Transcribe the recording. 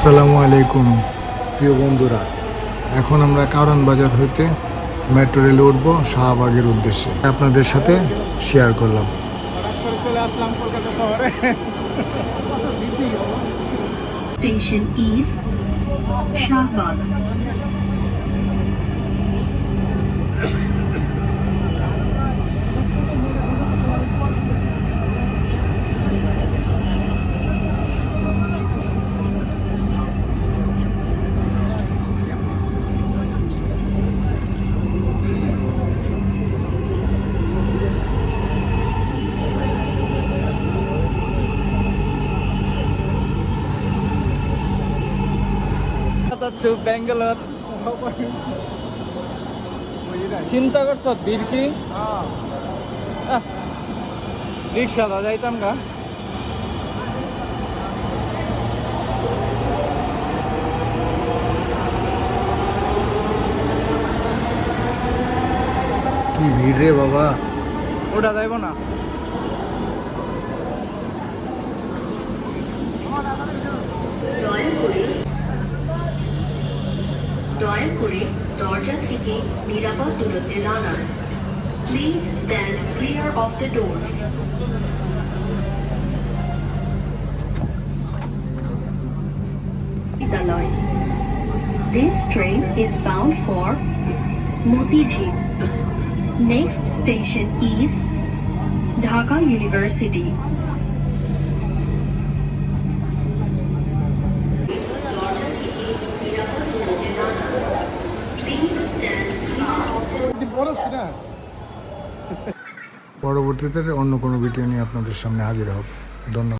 আসসালামু আলাইকুম প্রিয় বন্ধুরা, এখন আমরা কারণ বাজার হইতে মেট্রো রেলে উঠবো শাহবাগের উদ্দেশ্যে। আপনাদের সাথে শেয়ার করলাম। হঠাৎ করে চলে আসলাম কলকাতা শহরে। Station is Shahbag. To Bangalore. চিন্তা করছ বীর কি রিক্সাটা যাইতাম গা। কি ভিড় রে বাবা! ওটা যাইব না। দয়া করে দরজা থেকে নিরাপদ দূরত্বে দাঁড়ান। Please stand clear of the door. বিদ্যালয়। This train is bound for Motijhi. Next station is Dhaka University. পরবর্তীতে অন্য কোনো ভিডিও নিয়ে আপনাদের সামনে হাজির হব। ধন্যবাদ।